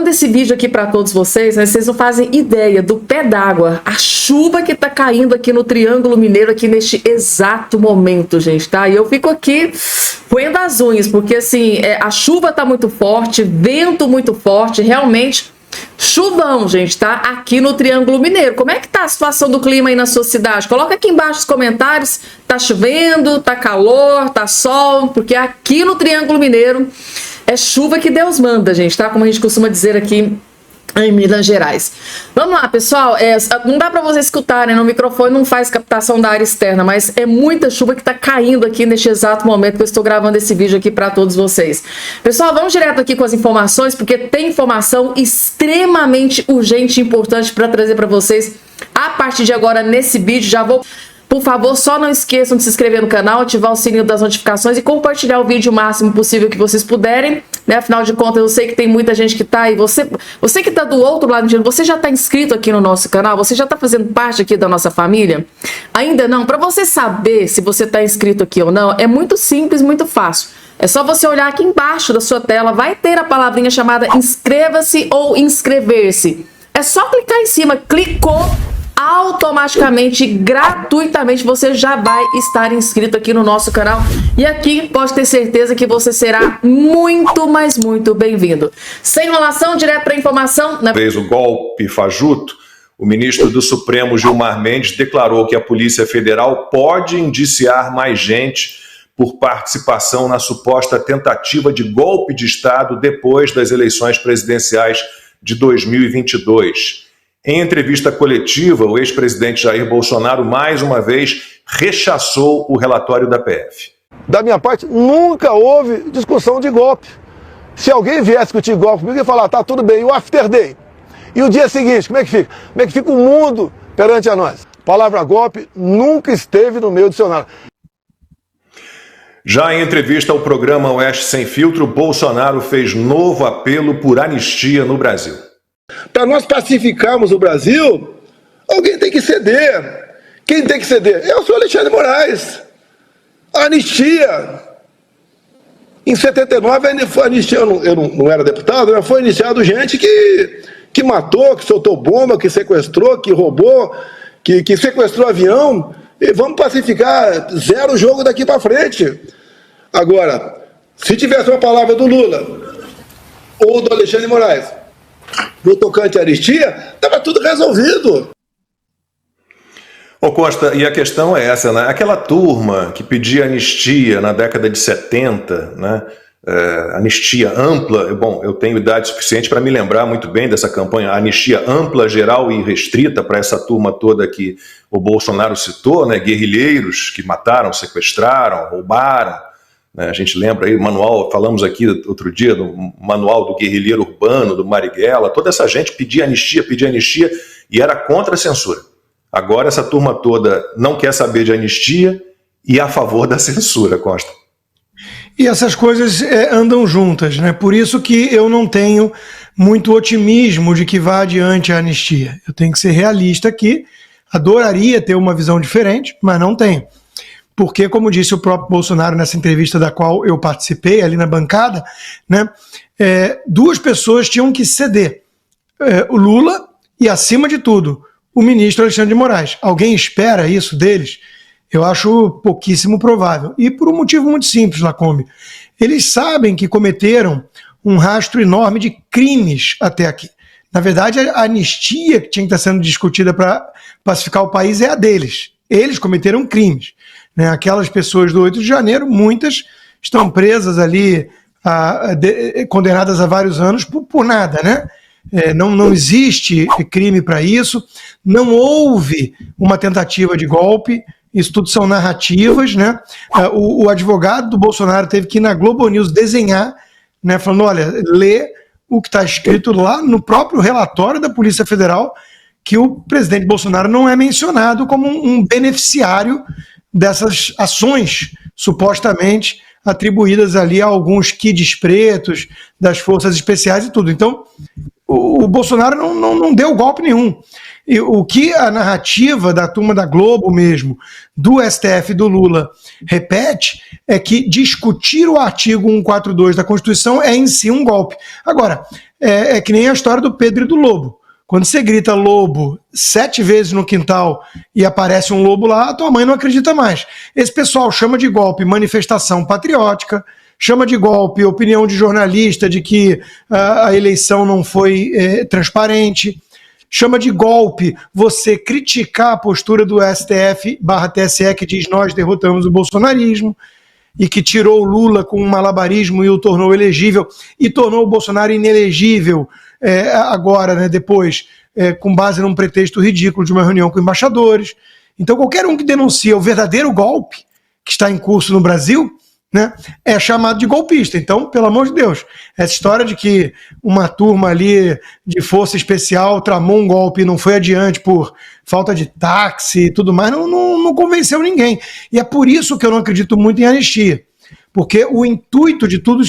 gravando esse vídeo aqui para todos vocês, né, vocês não fazem ideia do pé d'água, a chuva que tá caindo aqui no Triângulo Mineiro aqui neste exato momento, gente, tá? E eu fico aqui roendo as unhas, porque assim, a chuva tá muito forte, vento muito forte, realmente chuvão, gente, tá? Aqui no Triângulo Mineiro. Como é que tá a situação do clima aí na sua cidade? Coloca aqui embaixo nos comentários, tá chovendo, tá calor, tá sol, porque aqui no Triângulo Mineiro é chuva que Deus manda, gente, tá? Como a gente costuma dizer aqui em Minas Gerais. Vamos lá, pessoal, não dá para vocês escutarem, no microfone não faz captação da área externa, mas é muita chuva que tá caindo aqui neste exato momento que eu estou gravando esse vídeo aqui para todos vocês. Pessoal, vamos direto aqui com as informações, porque tem informação extremamente urgente e importante para trazer para vocês a partir de agora nesse vídeo. Já vou... Por favor, só não esqueçam de se inscrever no canal, ativar o sininho das notificações e compartilhar o vídeo o máximo possível que vocês puderem, né? Afinal de contas, eu sei que tem muita gente que tá aí, você que tá do outro lado, você já tá inscrito aqui no nosso canal? Você já tá fazendo parte aqui da nossa família? Ainda não? Para você saber se você tá inscrito aqui ou não, é muito simples, muito fácil. É só você olhar aqui embaixo da sua tela, vai ter a palavrinha chamada inscreva-se ou inscrever-se. É só clicar em cima, clicou, automaticamente, gratuitamente, você já vai estar inscrito aqui no nosso canal. E aqui pode ter certeza que você será muito, mas muito bem-vindo. Sem enrolação, direto para a informação. Fez o golpe fajuto, o ministro do Supremo, Gilmar Mendes, declarou que a Polícia Federal pode indiciar mais gente por participação na suposta tentativa de golpe de Estado depois das eleições presidenciais de 2022. Em entrevista coletiva, o ex-presidente Jair Bolsonaro, mais uma vez, rechaçou o relatório da PF. Da minha parte, nunca houve discussão de golpe. Se alguém viesse discutir golpe comigo, eu ia falar, tá tudo bem, e o after day? E o dia seguinte, como é que fica? Como é que fica o mundo perante a nós? A palavra golpe nunca esteve no meu dicionário. Já em entrevista ao programa Oeste Sem Filtro, Bolsonaro fez novo apelo por anistia no Brasil. Para nós pacificarmos o Brasil, alguém tem que ceder. Quem tem que ceder? É o senhor Alexandre de Moraes. A anistia. Em 79, foi anistia, eu não era deputado, mas foi iniciado gente que matou, que soltou bomba, que sequestrou, que roubou, que sequestrou avião. E vamos pacificar, zero jogo daqui para frente. Agora, se tivesse uma palavra do Lula ou do Alexandre de Moraes no tocante à anistia, estava tudo resolvido. Ô Costa, e a questão é essa, né? Aquela turma que pedia anistia na década de 70, né? Anistia ampla, bom, eu tenho idade suficiente para me lembrar muito bem dessa campanha, anistia ampla, geral e restrita para essa turma toda que o Bolsonaro citou, né? Guerrilheiros que mataram, sequestraram, roubaram. A gente lembra aí, manual, falamos aqui outro dia do manual do guerrilheiro urbano, do Marighella, toda essa gente pedia anistia e era contra a censura. Agora essa turma toda não quer saber de anistia e é a favor da censura, Costa. E essas coisas andam juntas, né? Por isso que eu não tenho muito otimismo de que vá adiante a anistia. Eu tenho que ser realista aqui, adoraria ter uma visão diferente, mas não tenho. Porque, como disse o próprio Bolsonaro nessa entrevista da qual eu participei ali na bancada, né, duas pessoas tinham que ceder, o Lula e, acima de tudo, o ministro Alexandre de Moraes. Alguém espera isso deles? Eu acho pouquíssimo provável. E por um motivo muito simples, Lacombe. Eles sabem que cometeram um rastro enorme de crimes até aqui. Na verdade, a anistia que tinha que estar sendo discutida para pacificar o país é a deles. Eles cometeram crimes. Né? Aquelas pessoas do 8 de janeiro, muitas estão presas ali, condenadas a vários anos por nada, né? Não existe crime para isso, não houve uma tentativa de golpe, isso tudo são narrativas, né? O advogado do Bolsonaro teve que ir na Globo News desenhar, né? Falando, olha, lê o que está escrito lá no próprio relatório da Polícia Federal, que o presidente Bolsonaro não é mencionado como um beneficiário dessas ações supostamente atribuídas ali a alguns kids pretos das forças especiais e tudo. Então, o Bolsonaro não deu golpe nenhum. E o que a narrativa da turma da Globo mesmo, do STF e do Lula repete é que discutir o artigo 142 da Constituição é em si um golpe. Agora, é que nem a história do Pedro e do lobo. Quando você grita lobo 7 vezes no quintal e aparece um lobo lá, a tua mãe não acredita mais. Esse pessoal chama de golpe manifestação patriótica, chama de golpe opinião de jornalista de que a eleição não foi transparente, chama de golpe você criticar a postura do STF/TSE que diz nós derrotamos o bolsonarismo e que tirou o Lula com um malabarismo e o tornou elegível e tornou o Bolsonaro inelegível agora, né, depois, com base num pretexto ridículo de uma reunião com embaixadores. Então qualquer um que denuncia o verdadeiro golpe que está em curso no Brasil, né, é chamado de golpista. Então, pelo amor de Deus, essa história de que uma turma ali de força especial tramou um golpe e não foi adiante por falta de táxi e tudo mais, não convenceu ninguém. E é por isso que eu não acredito muito em anistia. Porque o intuito de tudo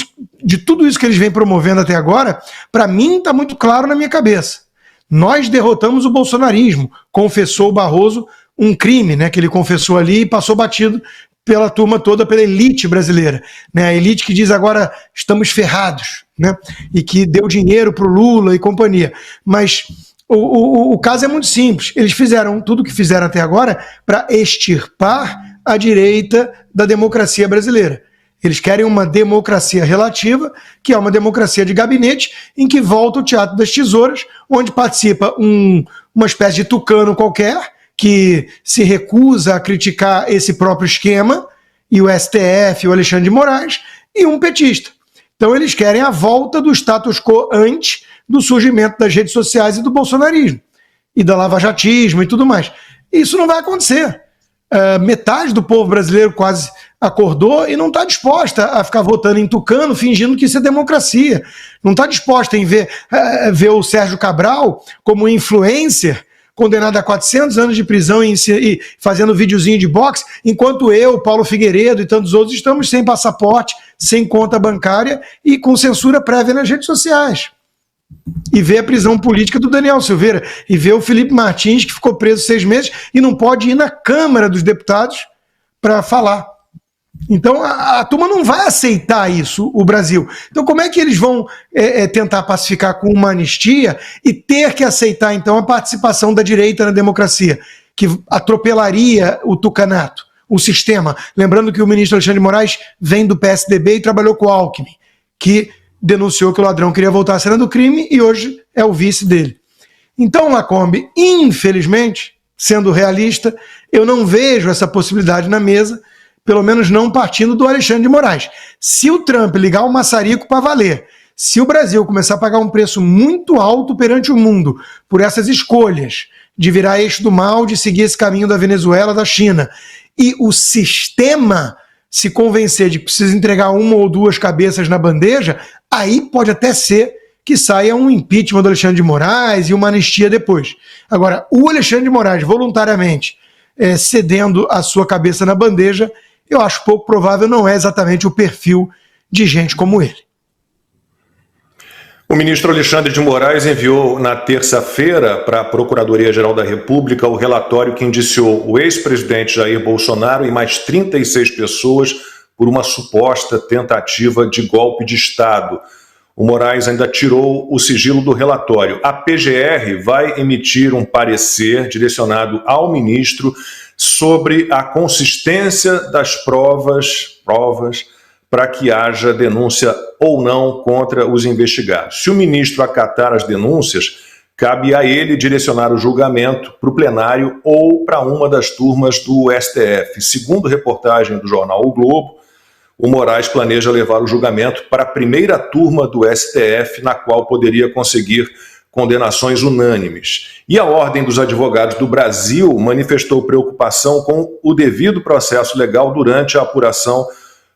isso que eles vêm promovendo até agora, para mim está muito claro na minha cabeça. Nós derrotamos o bolsonarismo, confessou o Barroso um crime, né, que ele confessou ali e passou batido pela turma toda, pela elite brasileira, né? A elite que diz agora estamos ferrados, né? E que deu dinheiro para o Lula e companhia. Mas o caso é muito simples. Eles fizeram tudo o que fizeram até agora para extirpar a direita da democracia brasileira. Eles querem uma democracia relativa, que é uma democracia de gabinete, em que volta o Teatro das Tesouras, onde participa uma espécie de tucano qualquer, que se recusa a criticar esse próprio esquema, e o STF, o Alexandre de Moraes, e um petista. Então eles querem a volta do status quo antes do surgimento das redes sociais e do bolsonarismo, e do lavajatismo e tudo mais. Isso não vai acontecer. Metade do povo brasileiro quase acordou e não está disposta a ficar votando em tucano, fingindo que isso é democracia. Não está disposta em ver o Sérgio Cabral como influencer, condenado a 400 anos de prisão e fazendo videozinho de boxe, enquanto eu, Paulo Figueiredo e tantos outros estamos sem passaporte, sem conta bancária e com censura prévia nas redes sociais. E ver a prisão política do Daniel Silveira, e ver o Felipe Martins, que ficou preso 6 meses e não pode ir na Câmara dos Deputados para falar. Então a turma não vai aceitar isso, o Brasil. Então como é que eles vão tentar pacificar com uma anistia e ter que aceitar então a participação da direita na democracia, que atropelaria o tucanato, o sistema? Lembrando que o ministro Alexandre de Moraes vem do PSDB e trabalhou com o Alckmin, que denunciou que o ladrão queria voltar à cena do crime e hoje é o vice dele. Então, Lacombe, infelizmente, sendo realista, eu não vejo essa possibilidade na mesa, pelo menos não partindo do Alexandre de Moraes. Se o Trump ligar o maçarico para valer, se o Brasil começar a pagar um preço muito alto perante o mundo por essas escolhas de virar eixo do mal, de seguir esse caminho da Venezuela, da China, e o sistema se convencer de que precisa entregar 1 ou 2 cabeças na bandeja, aí pode até ser que saia um impeachment do Alexandre de Moraes e uma anistia depois. Agora, o Alexandre de Moraes voluntariamente cedendo a sua cabeça na bandeja, eu acho pouco provável, não é exatamente o perfil de gente como ele. O ministro Alexandre de Moraes enviou na terça-feira para a Procuradoria-Geral da República o relatório que indiciou o ex-presidente Jair Bolsonaro e mais 36 pessoas por uma suposta tentativa de golpe de Estado. O Moraes ainda tirou o sigilo do relatório. A PGR vai emitir um parecer direcionado ao ministro sobre a consistência das provas para que haja denúncia ou não contra os investigados. Se o ministro acatar as denúncias, cabe a ele direcionar o julgamento para o plenário ou para uma das turmas do STF. Segundo reportagem do jornal O Globo, o Moraes planeja levar o julgamento para a primeira turma do STF, na qual poderia conseguir condenações unânimes. E a Ordem dos Advogados do Brasil manifestou preocupação com o devido processo legal durante a apuração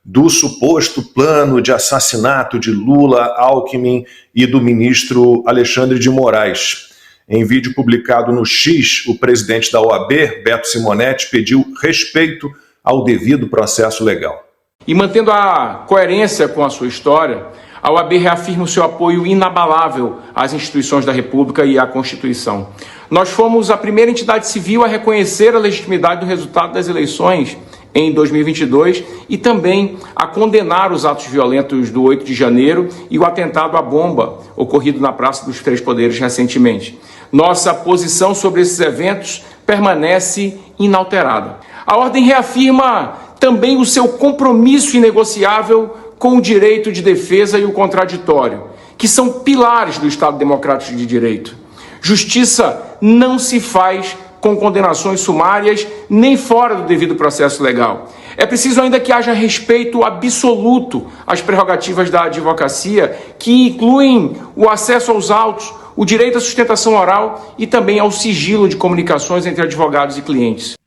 do suposto plano de assassinato de Lula, Alckmin e do ministro Alexandre de Moraes. Em vídeo publicado no X, o presidente da OAB, Beto Simonetti, pediu respeito ao devido processo legal. E mantendo a coerência com a sua história, a OAB reafirma o seu apoio inabalável às instituições da República e à Constituição. Nós fomos a primeira entidade civil a reconhecer a legitimidade do resultado das eleições em 2022 e também a condenar os atos violentos do 8 de janeiro e o atentado à bomba ocorrido na Praça dos Três Poderes recentemente. Nossa posição sobre esses eventos permanece inalterada. A ordem reafirma também o seu compromisso inegociável com o direito de defesa e o contraditório, que são pilares do Estado Democrático de Direito. Justiça não se faz com condenações sumárias nem fora do devido processo legal. É preciso ainda que haja respeito absoluto às prerrogativas da advocacia, que incluem o acesso aos autos, o direito à sustentação oral e também ao sigilo de comunicações entre advogados e clientes.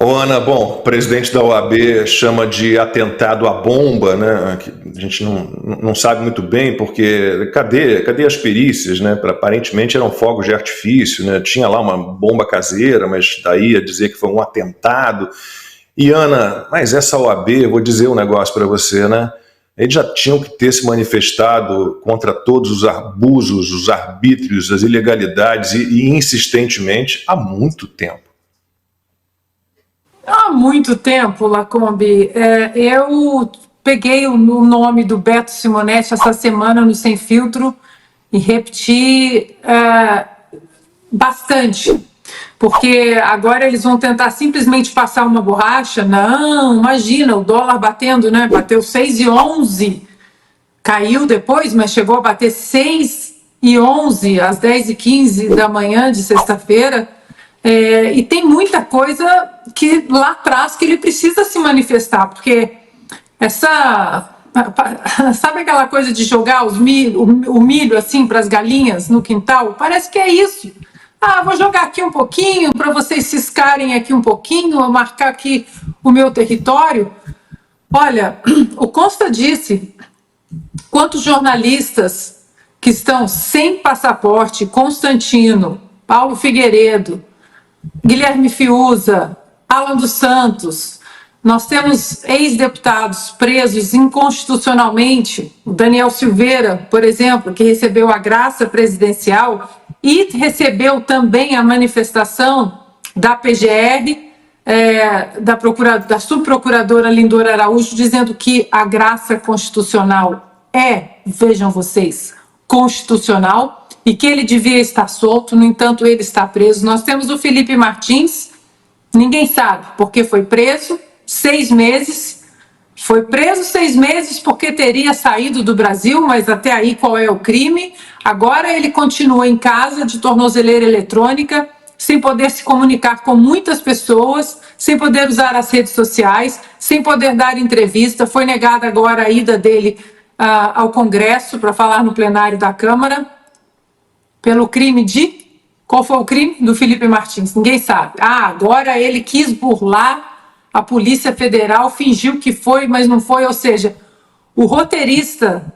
Ô Ana, bom, o presidente da OAB chama de atentado à bomba, né? Que a gente não sabe muito bem, porque cadê as perícias, né? Aparentemente eram fogos de artifício, né? Tinha lá uma bomba caseira, mas daí a dizer que foi um atentado. E Ana, mas essa OAB, vou dizer um negócio para você, né? Eles já tinham que ter se manifestado contra todos os abusos, os arbítrios, as ilegalidades e insistentemente há muito tempo. Há muito tempo, Lacombe. Eu peguei o nome do Beto Simonetti essa semana no Sem Filtro e repeti bastante, porque agora eles vão tentar simplesmente passar uma borracha. Não, imagina, o dólar batendo, né? Bateu 6,11, caiu depois, mas chegou a bater 6,11 às 10h15 da manhã de sexta-feira. E tem muita coisa que lá atrás que ele precisa se manifestar, porque sabe aquela coisa de jogar o milho assim para as galinhas no quintal? Parece que é isso. Vou jogar aqui um pouquinho para vocês ciscarem aqui um pouquinho, eu marcar aqui o meu território. Olha, o Consta disse quantos jornalistas que estão sem passaporte, Constantino, Paulo Figueiredo, Guilherme Fiuza, Alan dos Santos, nós temos ex-deputados presos inconstitucionalmente, o Daniel Silveira, por exemplo, que recebeu a graça presidencial e recebeu também a manifestação da PGR, da subprocuradora Lindora Araújo, dizendo que a graça constitucional vejam vocês, constitucional, e que ele devia estar solto, no entanto ele está preso. Nós temos o Felipe Martins, ninguém sabe porque foi preso 6 meses, foi preso 6 meses porque teria saído do Brasil, mas até aí qual é o crime? Agora ele continua em casa de tornozeleira eletrônica, sem poder se comunicar com muitas pessoas, sem poder usar as redes sociais, sem poder dar entrevista. Foi negada agora a ida dele ao Congresso para falar no plenário da Câmara, pelo crime de... Qual foi o crime do Felipe Martins? Ninguém sabe. Agora ele quis burlar a Polícia Federal, fingiu que foi, mas não foi. Ou seja, o roteirista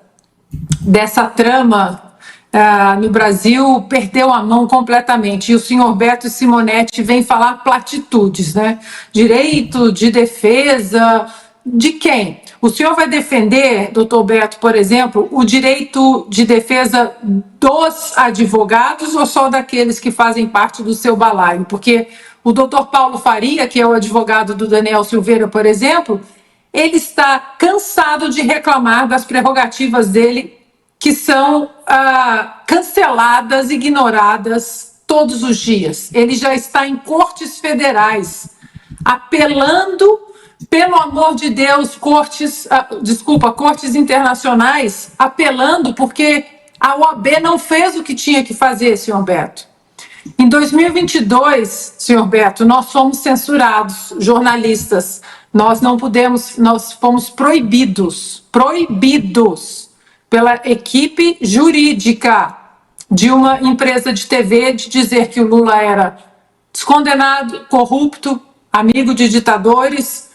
dessa trama no Brasil perdeu a mão completamente. E o senhor Beto Simonetti vem falar platitudes, né? Direito de defesa de quem? O senhor vai defender, doutor Beto, por exemplo, o direito de defesa dos advogados ou só daqueles que fazem parte do seu balaio? Porque o doutor Paulo Faria, que é o advogado do Daniel Silveira, por exemplo, ele está cansado de reclamar das prerrogativas dele, que são canceladas, ignoradas todos os dias. Ele já está em cortes federais, apelando... Pelo amor de Deus, cortes internacionais, apelando porque a OAB não fez o que tinha que fazer, senhor Beto. Em 2022, senhor Beto, nós fomos censurados, jornalistas. Nós não pudemos, nós fomos proibidos pela equipe jurídica de uma empresa de TV de dizer que o Lula era descondenado, corrupto, amigo de ditadores.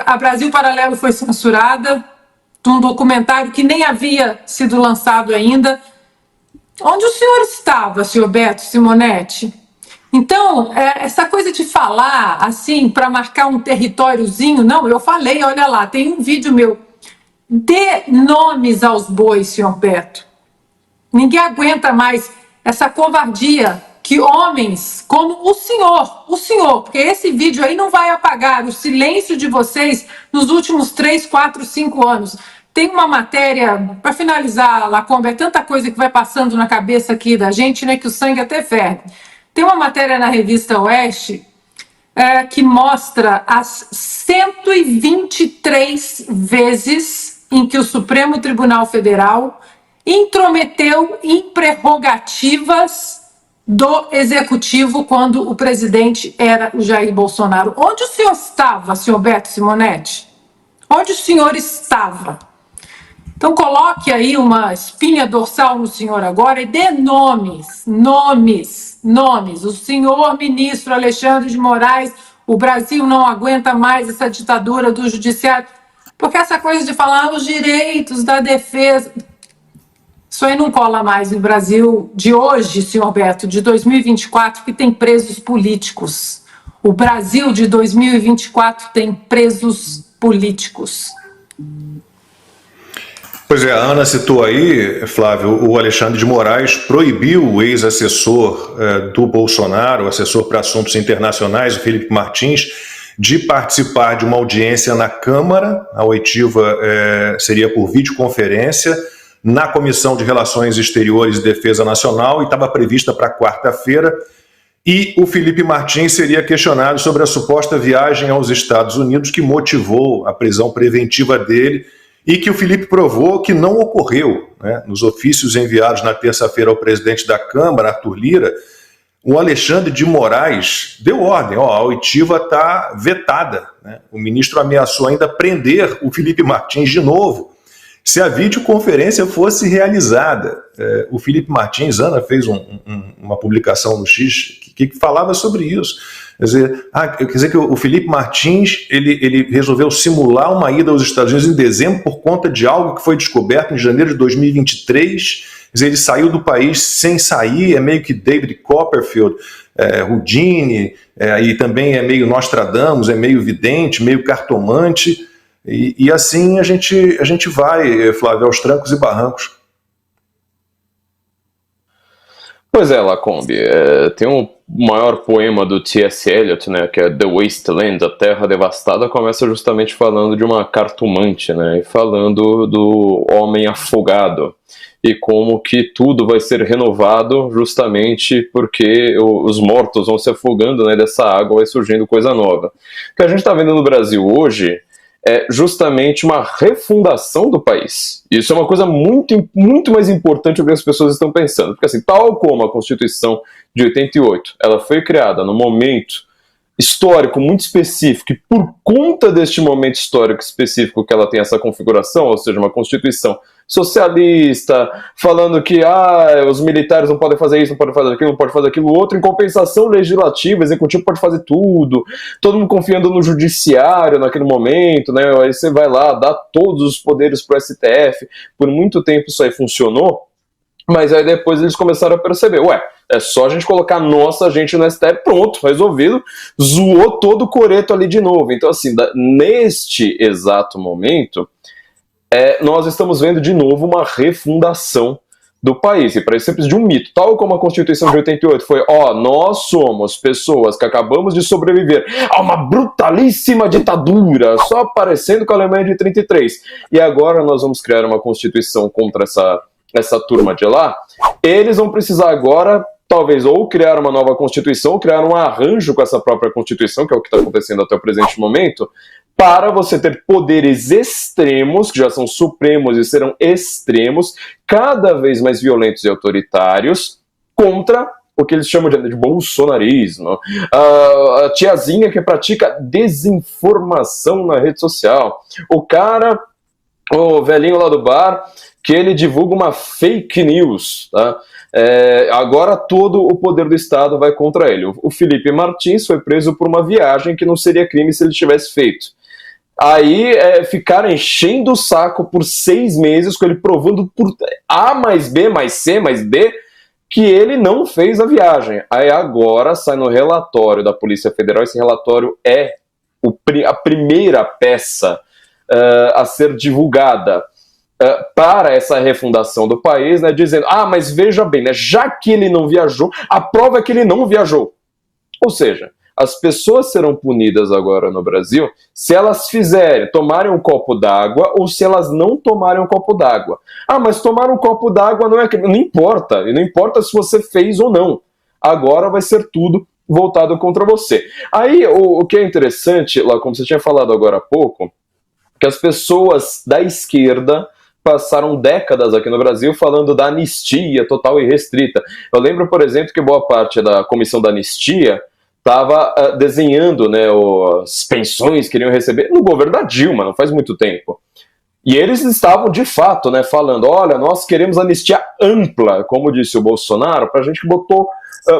A Brasil Paralelo foi censurada de um documentário que nem havia sido lançado ainda. Onde o senhor estava, senhor Beto Simonetti? Então, essa coisa de falar assim, para marcar um territóriozinho, não, eu falei, olha lá, tem um vídeo meu. Dê nomes aos bois, senhor Beto. Ninguém aguenta mais essa covardia que homens como o senhor, porque esse vídeo aí não vai apagar o silêncio de vocês nos últimos 3, 4, 5 anos. Tem uma matéria, para finalizar, Lacombe, é tanta coisa que vai passando na cabeça aqui da gente, né, que o sangue até ferve. Tem uma matéria na revista Oeste que mostra as 123 vezes em que o Supremo Tribunal Federal intrometeu em prerrogativas do Executivo quando o presidente era o Jair Bolsonaro. Onde o senhor estava, senhor Beto Simonetti? Onde o senhor estava? Então coloque aí uma espinha dorsal no senhor agora e dê nomes. O senhor ministro Alexandre de Moraes, o Brasil não aguenta mais essa ditadura do judiciário. Porque essa coisa de falar os direitos da defesa, isso aí não cola mais no Brasil de hoje, senhor Beto, de 2024, que tem presos políticos. O Brasil de 2024 tem presos políticos. Pois é, a Ana citou aí, Flávio, o Alexandre de Moraes proibiu o ex-assessor do Bolsonaro, o assessor para assuntos internacionais, o Felipe Martins, de participar de uma audiência na Câmara. A oitiva seria por videoconferência, na Comissão de Relações Exteriores e Defesa Nacional, e estava prevista para quarta-feira. E o Felipe Martins seria questionado sobre a suposta viagem aos Estados Unidos que motivou a prisão preventiva dele, e que o Felipe provou que não ocorreu, né? Nos ofícios enviados na terça-feira ao presidente da Câmara, Arthur Lira, o Alexandre de Moraes deu ordem, a oitiva está vetada, né? O ministro ameaçou ainda prender o Felipe Martins de novo, se a videoconferência fosse realizada. O Felipe Martins, Ana, fez uma publicação no X que falava sobre isso. Quer dizer que o Felipe Martins ele resolveu simular uma ida aos Estados Unidos em dezembro por conta de algo que foi descoberto em janeiro de 2023. Quer dizer, ele saiu do país sem sair, é meio que David Copperfield, Houdini, e também é meio Nostradamus, é meio vidente, meio cartomante. E assim a gente vai, Flávio, aos trancos e barrancos. Pois é, Lacombe, tem um maior poema do T.S. Eliot, né, que é The Wasteland, a Terra Devastada, começa justamente falando de uma cartomante, né, e falando do homem afogado, e como que tudo vai ser renovado justamente porque os mortos vão se afogando, né, dessa água vai surgindo coisa nova. O que a gente está vendo no Brasil hoje é justamente uma refundação do país. Isso é uma coisa muito, muito mais importante do que as pessoas estão pensando. Porque assim, tal como a Constituição de 88, ela foi criada num momento histórico muito específico, e por conta deste momento histórico específico que ela tem essa configuração, ou seja, uma Constituição socialista, falando que os militares não podem fazer isso, não podem fazer aquilo, não podem fazer aquilo outro, em compensação legislativa, executivo pode fazer tudo, todo mundo confiando no judiciário naquele momento, né? Aí você vai lá, dá todos os poderes pro STF, por muito tempo isso aí funcionou, mas aí depois eles começaram a perceber, é só a gente colocar nossa gente no STF, pronto, resolvido, zoou todo o coreto ali de novo. Então assim, neste exato momento, nós estamos vendo de novo uma refundação do país, e para isso você precisa de um mito, tal como a Constituição de 88 foi, nós somos pessoas que acabamos de sobreviver a uma brutalíssima ditadura, só aparecendo com a Alemanha de 33, e agora nós vamos criar uma Constituição contra essa turma de lá. Eles vão precisar agora, talvez, ou criar uma nova Constituição, ou criar um arranjo com essa própria Constituição, que é o que está acontecendo até o presente momento, para você ter poderes extremos, que já são supremos e serão extremos, cada vez mais violentos e autoritários, contra o que eles chamam de bolsonarismo. A tiazinha que pratica desinformação na rede social. O velhinho lá do bar, que ele divulga uma fake news, tá? Agora todo o poder do Estado vai contra ele. O Felipe Martins foi preso por uma viagem que não seria crime se ele tivesse feito. Aí ficaram enchendo o saco por 6 meses, com ele provando por A mais B mais C mais D que ele não fez a viagem. Aí agora sai no relatório da Polícia Federal, esse relatório é a primeira peça a ser divulgada. para essa refundação do país, né, dizendo, mas veja bem, né, já que ele não viajou, a prova é que ele não viajou. Ou seja, as pessoas serão punidas agora no Brasil se elas tomarem um copo d'água ou se elas não tomarem um copo d'água. Mas tomar um copo d'água não importa, e não importa se você fez ou não. Agora vai ser tudo voltado contra você. Aí, o que é interessante, lá como você tinha falado agora há pouco, que as pessoas da esquerda passaram décadas aqui no Brasil falando da anistia total e restrita. Eu lembro, por exemplo, que boa parte da comissão da anistia estava desenhando, né, as pensões que iriam receber no governo da Dilma, não faz muito tempo. E eles estavam, de fato, né, falando, olha, nós queremos anistia ampla, como disse o Bolsonaro, para a gente que botou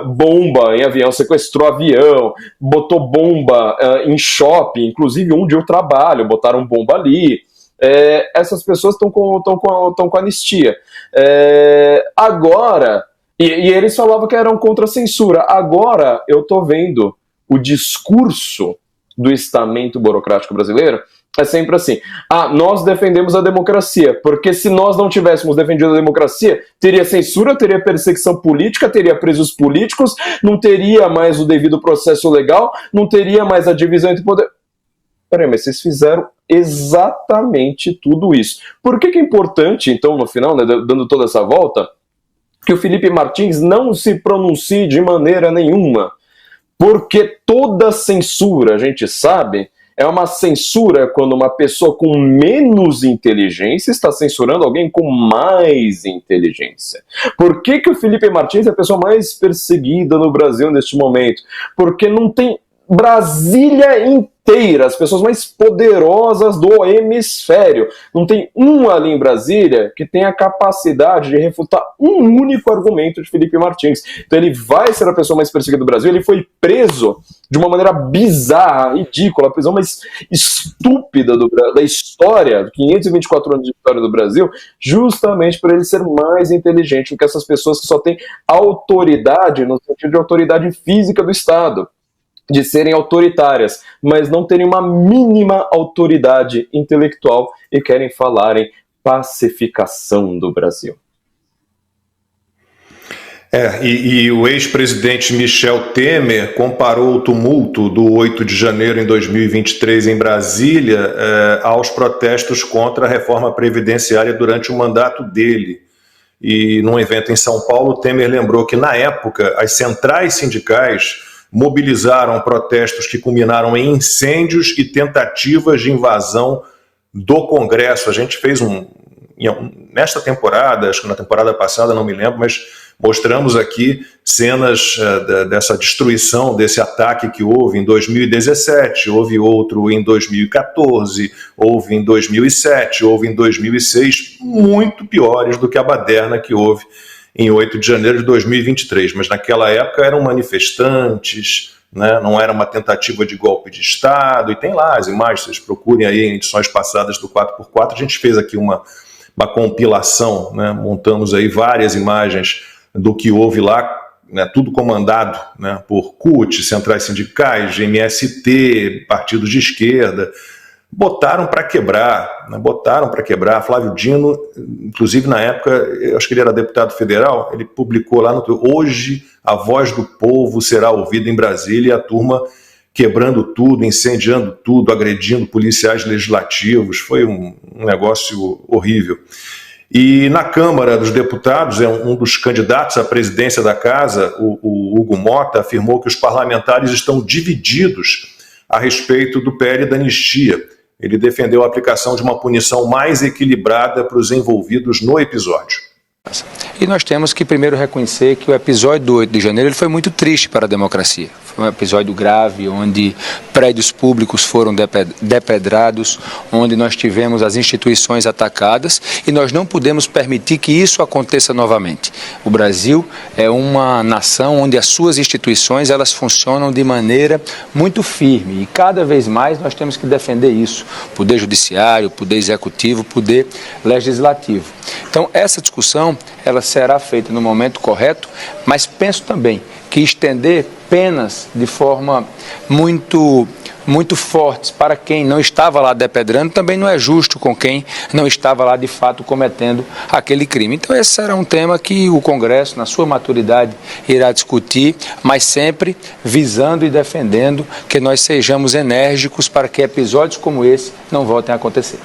bomba em avião, sequestrou avião, botou bomba em shopping, inclusive onde eu trabalho, botaram bomba ali. Essas pessoas estão com anistia. Agora, e eles falavam que eram contra a censura. Agora eu estou vendo o discurso do estamento burocrático brasileiro é sempre assim, nós defendemos a democracia, porque se nós não tivéssemos defendido a democracia, teria censura, teria perseguição política, teria presos políticos, não teria mais o devido processo legal, não teria mais a divisão entre poder. Peraí, mas vocês fizeram exatamente tudo isso. Por que é importante, então, no final, né, dando toda essa volta, que o Felipe Martins não se pronuncie de maneira nenhuma? Porque toda censura, a gente sabe, é uma censura quando uma pessoa com menos inteligência está censurando alguém com mais inteligência. Por que o Felipe Martins é a pessoa mais perseguida no Brasil neste momento? Porque não tem Brasília inteira, as pessoas mais poderosas do hemisfério. Não tem um ali em Brasília que tenha a capacidade de refutar um único argumento de Felipe Martins. Então ele vai ser a pessoa mais perseguida do Brasil. Ele foi preso de uma maneira bizarra, ridícula, a prisão mais estúpida da história, 524 anos de história do Brasil, justamente por ele ser mais inteligente do que essas pessoas que só têm autoridade no sentido de autoridade física do Estado, de serem autoritárias, mas não terem uma mínima autoridade intelectual e querem falar em pacificação do Brasil. E o ex-presidente Michel Temer comparou o tumulto do 8 de janeiro em 2023 em Brasília aos protestos contra a reforma previdenciária durante o mandato dele. E num evento em São Paulo, Temer lembrou que na época as centrais sindicais mobilizaram protestos que culminaram em incêndios e tentativas de invasão do Congresso. A gente fez nesta temporada, acho que na temporada passada, não me lembro, mas mostramos aqui cenas dessa destruição, desse ataque que houve em 2017, houve outro em 2014, houve em 2007, houve em 2006, muito piores do que a baderna que houve em 8 de janeiro de 2023, mas naquela época eram manifestantes, né? Não era uma tentativa de golpe de Estado, e tem lá as imagens, vocês procurem aí em edições passadas do 4x4, a gente fez aqui uma compilação, né? Montamos aí várias imagens do que houve lá, né? Tudo comandado, né? Por CUT, centrais sindicais, MST, partidos de esquerda, botaram para quebrar, né? Flávio Dino, inclusive na época, eu acho que ele era deputado federal, ele publicou lá no Hoje a voz do povo será ouvida em Brasília, e a turma quebrando tudo, incendiando tudo, agredindo policiais legislativos, foi um negócio horrível. E na Câmara dos Deputados, um dos candidatos à presidência da casa, o Hugo Mota, afirmou que os parlamentares estão divididos a respeito do PL da anistia. Ele defendeu a aplicação de uma punição mais equilibrada para os envolvidos no episódio. E nós temos que primeiro reconhecer que o episódio do 8 de janeiro ele foi muito triste para a democracia. Foi um episódio grave, onde prédios públicos foram depredados, onde nós tivemos as instituições atacadas e nós não podemos permitir que isso aconteça novamente. O Brasil é uma nação onde as suas instituições elas funcionam de maneira muito firme e cada vez mais nós temos que defender isso. Poder judiciário, poder executivo, poder legislativo. Então essa discussão ela será feita no momento correto, mas penso também que estender penas de forma muito fortes para quem não estava lá depedrando também não é justo com quem não estava lá de fato cometendo aquele crime. Então esse será um tema que o Congresso, na sua maturidade, irá discutir, mas sempre visando e defendendo que nós sejamos enérgicos para que episódios como esse não voltem a acontecer.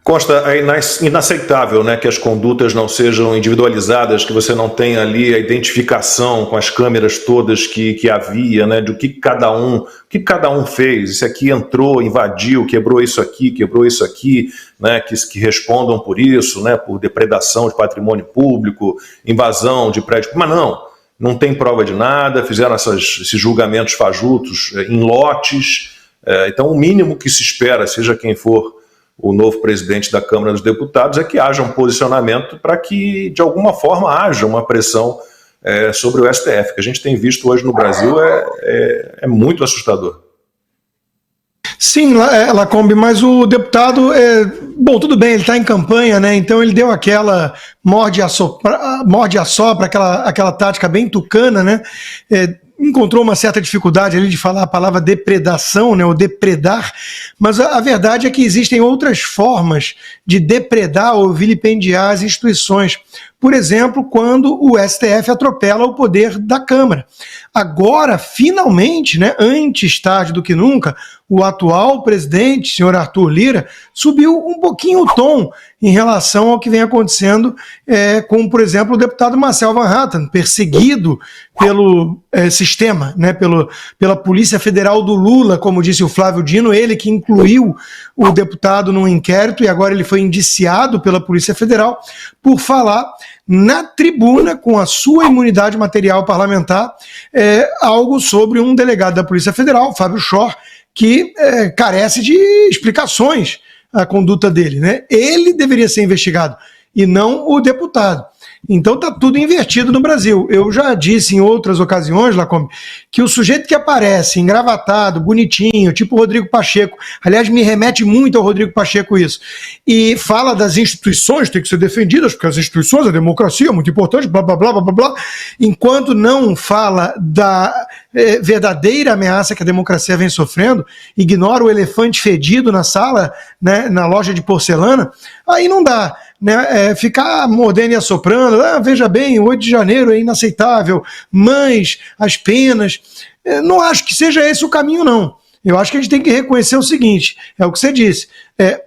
Costa, é inaceitável, né, que as condutas não sejam individualizadas, que você não tenha ali a identificação com as câmeras todas que havia, né, do que cada um fez. Esse aqui entrou, invadiu, quebrou isso aqui, né, que respondam por isso, né, por depredação de patrimônio público, invasão de prédio. Mas não tem prova de nada, fizeram esses julgamentos fajutos em lotes. Então, o mínimo que se espera, seja quem for o novo presidente da Câmara dos Deputados, é que haja um posicionamento para que, de alguma forma, haja uma pressão sobre o STF. O que a gente tem visto hoje no Brasil é muito assustador. Sim, Lacombe, mas o deputado, bom, tudo bem, ele está em campanha, né? Então ele deu aquela morde-a-sopra, aquela tática bem tucana, né? Encontrou uma certa dificuldade ali de falar a palavra depredação, né, ou depredar, mas a verdade é que existem outras formas de depredar ou vilipendiar as instituições. Por exemplo, quando o STF atropela o poder da Câmara. Agora, finalmente, né, antes tarde do que nunca, o atual presidente, senhor Arthur Lira, subiu um pouquinho o tom em relação ao que vem acontecendo com, por exemplo, o deputado Marcel Van Hatten, perseguido pelo sistema, né, pela Polícia Federal do Lula, como disse o Flávio Dino, ele que incluiu o deputado num inquérito e agora ele foi indiciado pela Polícia Federal por falar na tribuna, com a sua imunidade material parlamentar, algo sobre um delegado da Polícia Federal, Fábio Schor, que carece de explicações a conduta dele, né? Ele deveria ser investigado e não o deputado. Então está tudo invertido no Brasil. Eu já disse em outras ocasiões, Lacombe, que o sujeito que aparece engravatado, bonitinho, tipo Rodrigo Pacheco, aliás, me remete muito ao Rodrigo Pacheco isso, e fala das instituições que têm que ser defendidas, porque as instituições, a democracia é muito importante, blá, blá, blá, blá, blá, blá, enquanto não fala da verdadeira ameaça que a democracia vem sofrendo, ignora o elefante fedido na sala, né, na loja de porcelana, aí não dá. Né, ficar mordendo e assoprando, veja bem, o 8 de janeiro é inaceitável, mas as penas, não acho que seja esse o caminho, não. Eu acho que a gente tem que reconhecer o seguinte, é o que você disse,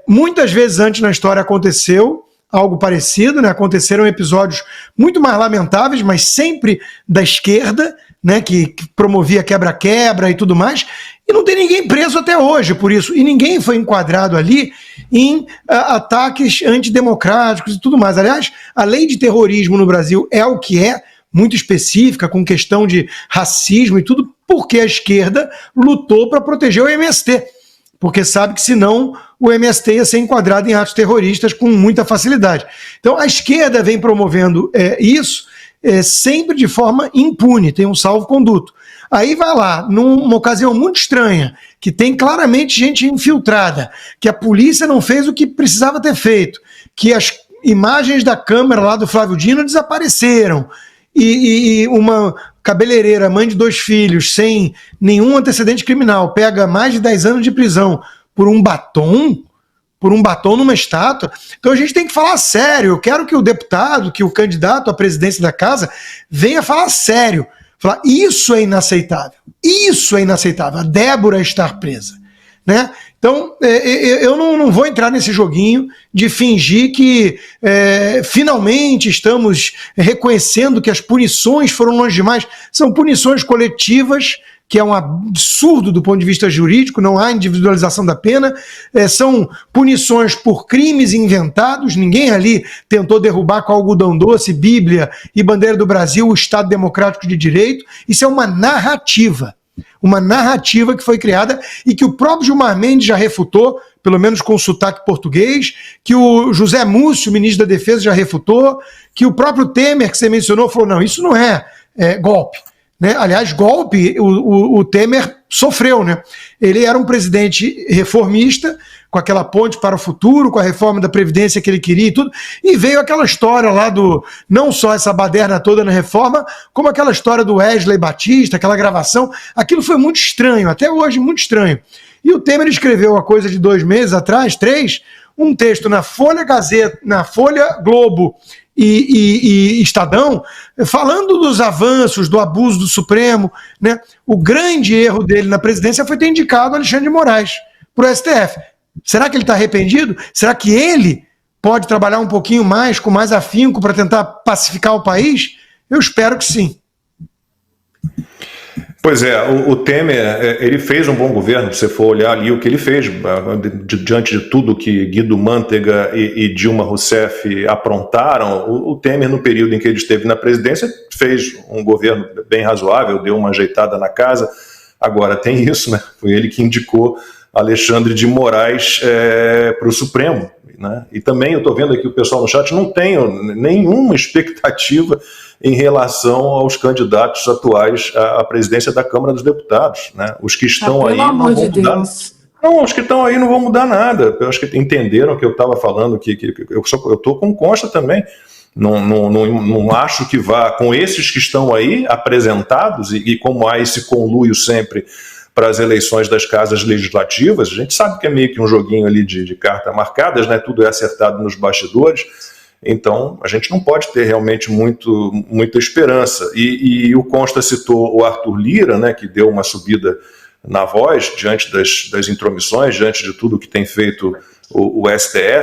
muitas vezes antes na história aconteceu algo parecido, né, aconteceram episódios muito mais lamentáveis, mas sempre da esquerda, né, que promovia quebra-quebra e tudo mais, e não tem ninguém preso até hoje por isso, e ninguém foi enquadrado ali em ataques antidemocráticos e tudo mais. Aliás, a lei de terrorismo no Brasil é o que é, muito específica, com questão de racismo e tudo, porque a esquerda lutou para proteger o MST, porque sabe que senão o MST ia ser enquadrado em atos terroristas com muita facilidade. Então a esquerda vem promovendo isso sempre de forma impune, tem um salvo-conduto. Aí vai lá, numa ocasião muito estranha, que tem claramente gente infiltrada, que a polícia não fez o que precisava ter feito, que as imagens da câmera lá do Flávio Dino desapareceram, e uma cabeleireira, mãe de 2 filhos, sem nenhum antecedente criminal, pega mais de 10 anos de prisão por um batom numa estátua. Então a gente tem que falar sério. Eu quero que o deputado, que o candidato à presidência da casa venha falar sério. Falar, isso é inaceitável. Isso é inaceitável. A Débora estar presa. Né? Então, eu não vou entrar nesse joguinho de fingir que finalmente estamos reconhecendo que as punições foram longe demais. São punições coletivas, que é um absurdo do ponto de vista jurídico, não há individualização da pena, são punições por crimes inventados, ninguém ali tentou derrubar com algodão doce, Bíblia e bandeira do Brasil o Estado Democrático de Direito, isso é uma narrativa que foi criada e que o próprio Gilmar Mendes já refutou, pelo menos com sotaque português, que o José Múcio, ministro da Defesa, já refutou, que o próprio Temer, que você mencionou, falou, não, isso não é golpe. Né? Aliás, golpe o Temer sofreu, né? Ele era um presidente reformista, com aquela ponte para o futuro, com a reforma da Previdência que ele queria e tudo, e veio aquela história lá do, não só essa baderna toda na reforma, como aquela história do Wesley Batista, aquela gravação, aquilo foi muito estranho, até hoje muito estranho. E o Temer escreveu, a coisa de 2 meses atrás, 3, um texto na Folha Gazeta, na Folha Globo e Estadão, falando dos avanços, do abuso do Supremo, né? O grande erro dele na presidência foi ter indicado Alexandre de Moraes para o STF. Será que ele está arrependido? Será que ele pode trabalhar um pouquinho mais, com mais afinco, para tentar pacificar o país? Eu espero que sim. Pois é, o Temer, ele fez um bom governo, se você for olhar ali o que ele fez, diante de tudo que Guido Mantega e Dilma Rousseff aprontaram, o Temer, no período em que ele esteve na presidência, fez um governo bem razoável, deu uma ajeitada na casa. Agora tem isso, né? Foi ele que indicou Alexandre de Moraes para o Supremo, né? E também eu estou vendo aqui o pessoal no chat, não tenho nenhuma expectativa em relação aos candidatos atuais à presidência da Câmara dos Deputados, né? Os que estão aí não vão mudar. Não, os que estão aí não vão mudar nada. Eu acho que entenderam o que eu estava falando, que eu estou com Costa também. Não acho que vá, com esses que estão aí apresentados, e como há esse conluio sempre para as eleições das casas legislativas, a gente sabe que é meio que um joguinho ali de cartas marcadas, né? Tudo é acertado nos bastidores. Então, a gente não pode ter realmente muita esperança. E o Consta citou o Arthur Lira, né, que deu uma subida na voz diante das intromissões, diante de tudo que tem feito o STF.